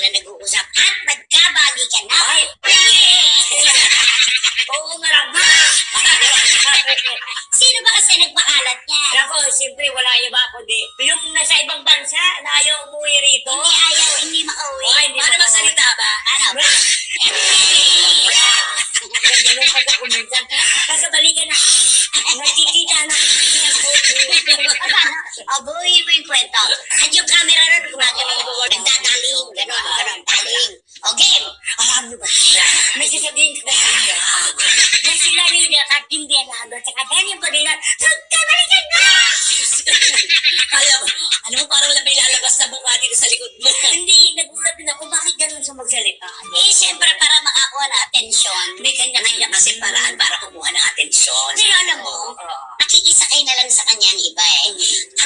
sila nag-uusap at magkabalikan na. Ay! Oo nga naman! Sino ba kasi nagpakalat niya? Ako, siyempre wala iba kundi yung nasa ibang bansa na ayaw umuwi rito. Hindi ayaw, hindi makauwi. Ay, paano magsalita ba? Ano? Ganun pa sa kuminsan. Kasabalikan na. Nagkikita na. Abuhin mo yung kwento. At yung camera ron, gumagano. Nagdadaling, ganon, daling. O game. Alam niyo ba? May sasabihin ko ba niya? Na sila rin niya katindihan na hanggang sa kadanyan pa rin na magkabalikan na! Alam mo, parang may lalabas na mukha dito sa likod mo. Hindi, nagulat din ako. Bakit ganun siya magsalita? Eh, siyempre, para makakuha ng atensyon. May kanya-kanya kasi paraan para kumuha ng atensyon. Pero alam mo, nakikisakay na lang sa kanya ang iba eh.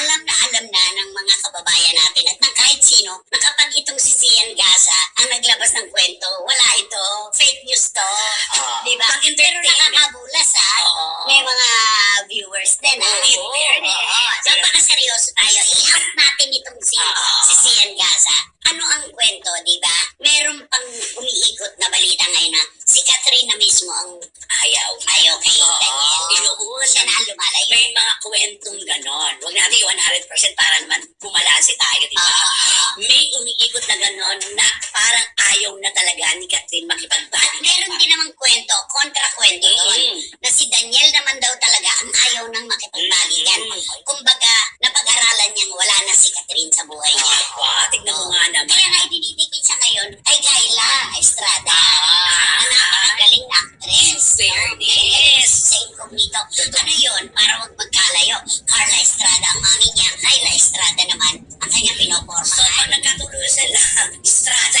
Alam na ng mga kababayan natin at ng kahit sino na kapag itong si Sian Gaza ang naglabas ng kwento, wala ito, fake news to. Diba? Pero nakakabulas ha. May mga viewers din ha. Napakaseryoso tayo. I-out natin itong si Sian Gaza. Ano ang kwento, diba? Meron pang umiikot na balita ngayon na si Catherine na mismo ang ayaw kay Daniel. Siya na ang lumalayo. May mga kwentong ganon. Huwag natin 100% para naman bumalansi tayo, di ba? May umiikot na ganon na parang ayaw na talaga ni Catherine makipagbalik. Meron din namang kwento, kontra-kwento doon, na si Daniel naman daw talaga ang ayaw nang makipagbalikan. Kumbaga, napag-aralan niyang wala na si Catherine sa buhay niya. Tignan mo nga naman. Kaya nga idinidikit siya ngayon ay Kayla Estrada, na napakagaling na actress. Fairness. Sa incognito. Ano yun? Para wag magkalayo. Carla Estrada ang mami niya. Kayla Estrada naman ang kanyang pinoporma. So, pag nagkatuloy sila, Estrada.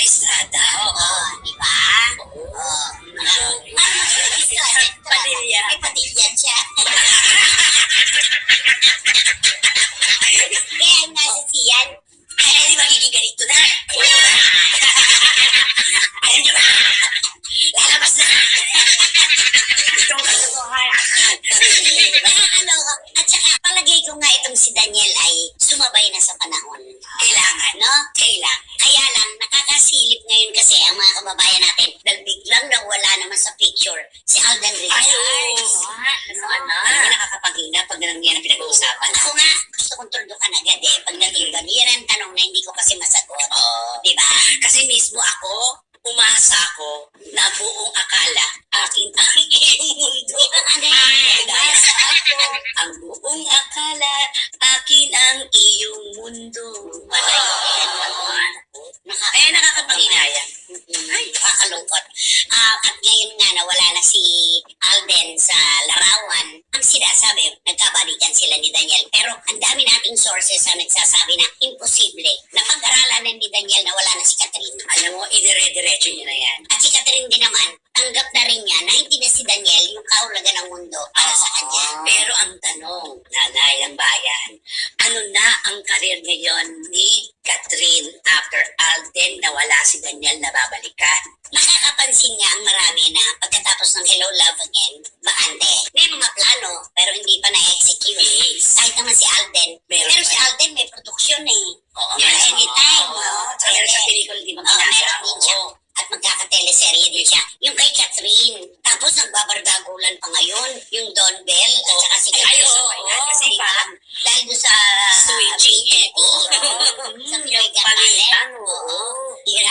Di ba? Estrada. Padilla. May Padilla siya. Kaya nga si Sian. Ay, di magiging ganito na. Ayun nyo ba? Lalabas na. Itong katotohan. At saka palagay ko nga itong si Daniel ay sumabay na sa panahon. Kailangan. No? Kaya lang, nakakasilip ngayon kasi ang mga kababayan natin dahil biglang nawala naman sa picture si Alden Richards. Hindi nakakapaghinga pag yan ang pinag-uusapan. Ako nga, gusto kong tuldukan agad eh. Pagdating doon, yan ang tanong na hindi ko kasi masagot. Di ba? Kasi mismo ako, umasa ko na buong akala akin ang iyong mundo. Umasa ako. Ang buong akala akin ang iyong mundo. Kaya nakakapanghinayang. Ay, nakakalungkot. At ngayon nga nawala na si Alden sa larawan. Ang sinasabi, nagkabalikan sila ni Daniel. Pero ang dami nating sources na nagsasabi na imposible na pag-aralan na ni Daniel na wala na si Catherine. Alam mo, idire-diretso niyo na yan. At si Catherine din naman, tanggap na rin niya na hindi na si Daniel yung kaulagan ng mundo para sa kanya. Pero ang tanong, nanay ng bayan, ano na ang karir ngayon ni Catherine after Alden na wala si Daniel na babalikan? Nakakapansin nga ang marami na pagkatapos ng Hello Love Again, bakante. May mga plano, pero hindi pa na-execute. Kahit naman si Alden. Pero si Alden may produksyon eh. Anytime. Meron sa pelikula, di ba? Meron din siya. At magkakateleserye din siya. Yung kay Catherine. Tapos nagbabardagulan pa ngayon. Yung Don Bell at saka si Catherine. Kasi diba? Dahil doon sa switching sa Pinoy Garmalen.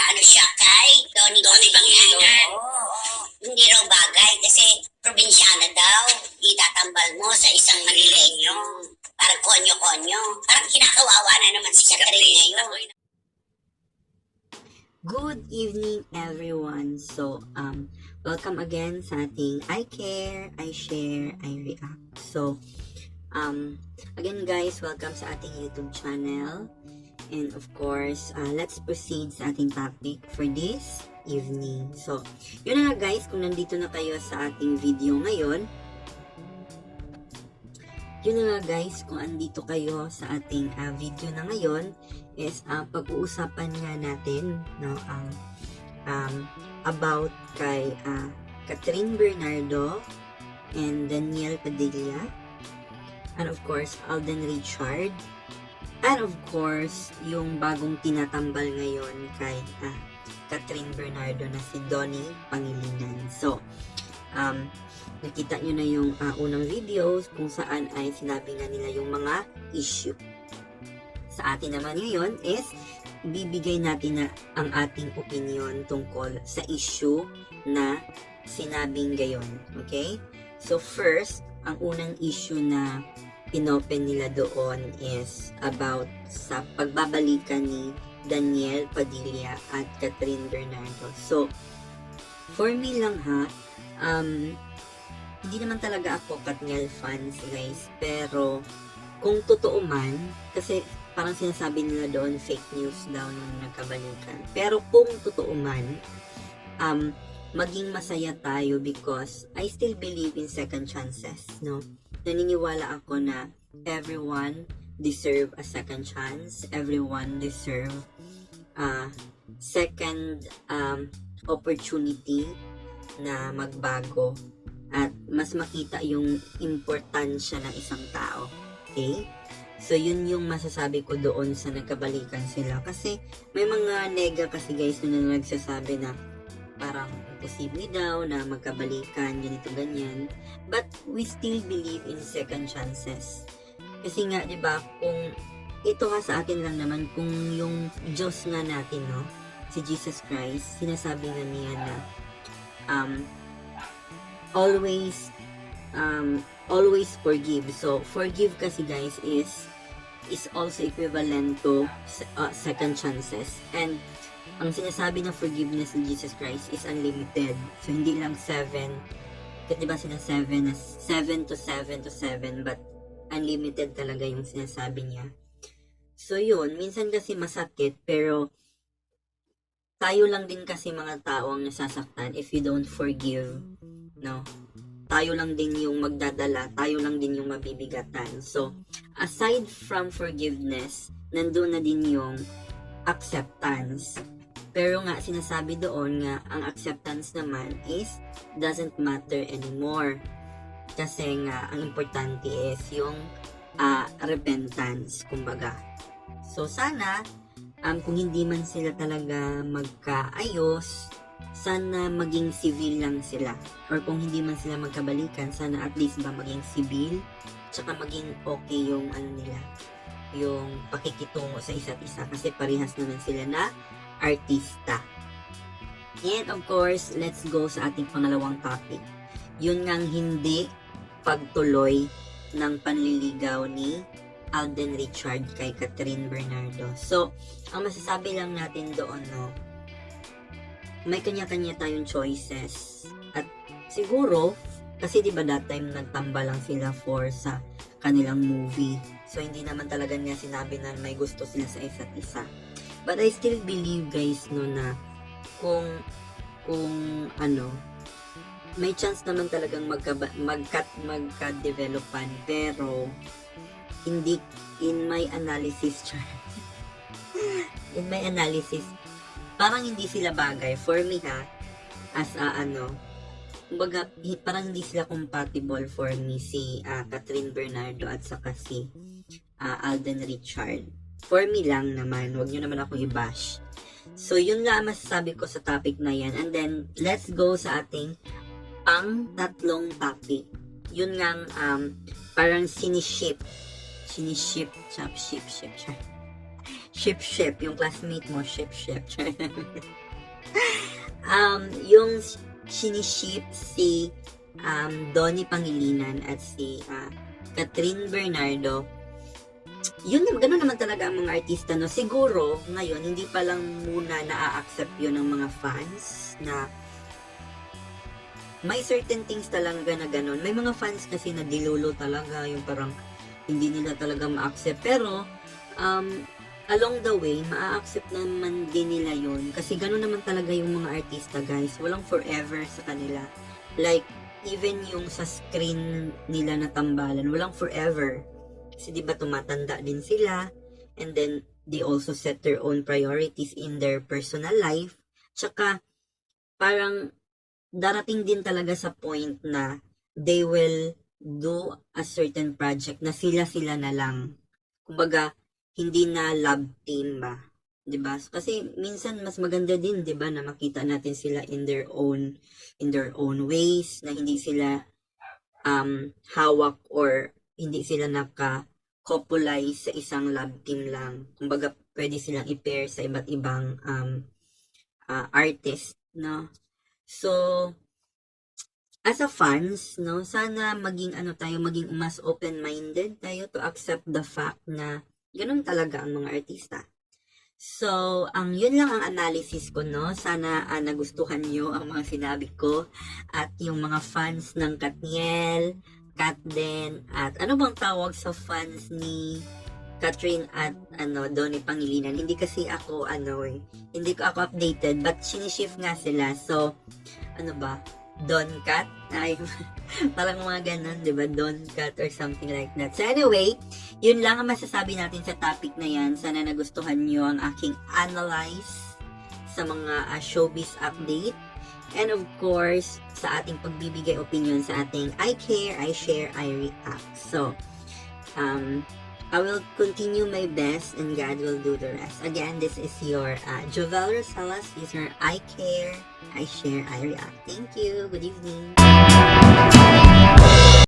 Ano siya kay Donnie Pangilinan. Hindi raw bagay kasi probinsyana daw. Itatambal mo sa isang Manileño. Parang konyo-konyo. Parang kinakawawa na naman si Catherine ngayon. Good evening everyone. So, welcome again sa ating I Care, I Share, I React. So, again guys, welcome sa ating YouTube channel. And of course, let's proceed sa ating topic for this evening. So, yun na nga guys, kung nandito na kayo sa ating video ngayon, yun na nga guys, kung andito kayo sa ating video na ngayon, is pag-uusapan nga natin no, about kay Catherine Bernardo and Daniel Padilla, and of course Alden Richard, And of course, yung bagong tinatambal ngayon kay Catherine Bernardo na si Donnie Pangilinan. So, nakita nyo na yung unang videos kung saan ay sinabi nga nila yung mga issue. Sa atin naman ngayon is bibigay natin na ang ating opinion tungkol sa issue na sinabing gayon. Okay? So first, ang unang issue na inopen nila doon is about sa pagbabalikan ni Daniel Padilla at Catherine Bernardo. So, for me lang hindi naman talaga ako Katniel fans guys, pero kung totoo man, kasi parang sinasabi nila doon fake news daw nung nagkabalikan. Pero kung totoo man, maging masaya tayo because I still believe in second chances, no? Naniniwala ako na everyone deserve a second chance. Everyone deserve second opportunity na magbago at mas makita yung importansya ng isang tao. Okay? So, yun yung masasabi ko doon sa nagkabalikan sila. Kasi, may mga nega kasi guys na nagsasabi na parang imposible daw na magkabalikan, ganito, ganyan. But, we still believe in second chances. Kasi nga, di ba, kung ito sa akin lang naman, kung yung Diyos nga natin, no, si Jesus Christ, sinasabi nga niya na, always forgive. So, forgive kasi guys is also equivalent to second chances. And ang sinasabi ng forgiveness ni Jesus Christ is unlimited. So, hindi lang 7. Kasi diba sila 7 to 7 to 7, but unlimited talaga yung sinasabi niya. So, yun. Minsan kasi masakit, pero tayo lang din kasi mga tao ang nasasaktan if you don't forgive. No? Tayo lang din yung magdadala, tayo lang din yung mabibigatan. So, aside from forgiveness, nandun na din yung acceptance. Pero nga, sinasabi doon nga, ang acceptance naman is doesn't matter anymore. Kasi nga, ang importante is yung repentance, kumbaga. So, sana, kung hindi man sila talaga magkaayos, sana maging civil lang sila. Or kung hindi man sila magkabalikan, sana at least ba maging civil, tsaka maging okay yung nila, yung pakikitungo sa isa't isa, kasi parehas naman sila na artista. And of course, let's go sa ating pangalawang topic. Yun ngang hindi pagtuloy ng panliligaw ni Alden Richard kay Catherine Bernardo. So, ang masasabi lang natin doon, no, may kanya-kanya tayong choices. At siguro, kasi di ba that time nagtamba lang sila for sa kanilang movie. So, hindi naman talaga niya sinabi na may gusto sila sa isa't isa. But I still believe guys, no, na kung may chance naman talagang magka-developan, pero hindi, in my analysis, parang hindi sila bagay for me as kumbaga parang hindi sila compatible for me, si Catherine Bernardo at saka si Alden Richard. For me lang naman, wag nyo naman ako i-bash. So yun lang masasabi ko sa topic na yan. And then let's go sa ating pang tatlong topic. Yun nga parang siniship yung classmate mo, ship. Yung siniship si Donnie Pangilinan at si Catherine Bernardo. Yun, gano'n naman talaga ang mga artista, no? Siguro, ngayon, hindi pa lang muna na-accept yun ng mga fans na may certain things talaga na gano'n. May mga fans kasi na dilulo talaga, yung parang hindi nila talaga ma-accept. Pero, along the way, ma-accept naman din nila yun. Kasi gano'n naman talaga yung mga artista, guys. Walang forever sa kanila. Like, even yung sa screen nila na tambalan, walang forever. Kasi diba tumatanda din sila. And then, they also set their own priorities in their personal life. Tsaka, parang darating din talaga sa point na they will do a certain project na sila na lang. Kumbaga, hindi na love team ba? 'Di ba? Kasi minsan mas maganda din 'di ba na makita natin sila in their own ways, na hindi sila hawak or hindi sila naka-copulize sa isang love team lang. Kumbaga pwede silang i-pair sa iba't ibang artist, no? So as a fans, no, sana maging maging mas open-minded tayo to accept the fact na ganun talaga ang mga artista. So, yun lang ang analysis ko, no? Sana nagustuhan nyo ang mga sinabi ko at yung mga fans ng Katniel, Katden, at ano bang tawag sa fans ni Catherine at Donnie Pangilinan. Hindi kasi ako hindi ko ako updated but sinishift nga sila. So, ano ba? Don Cat? Ay, parang mga ganun, di ba? Don Cat or something like that. So anyway, yun lang ang masasabi natin sa topic na yan. Sana nagustuhan nyo ang aking analyze sa mga showbiz update. And of course, sa ating pagbibigay opinion sa ating I Care, I Share, I React. So, I will continue my best and God will do the rest. Again, this is your Jovel Rosales. These are I Care, I Share, I React. Thank you. Good evening.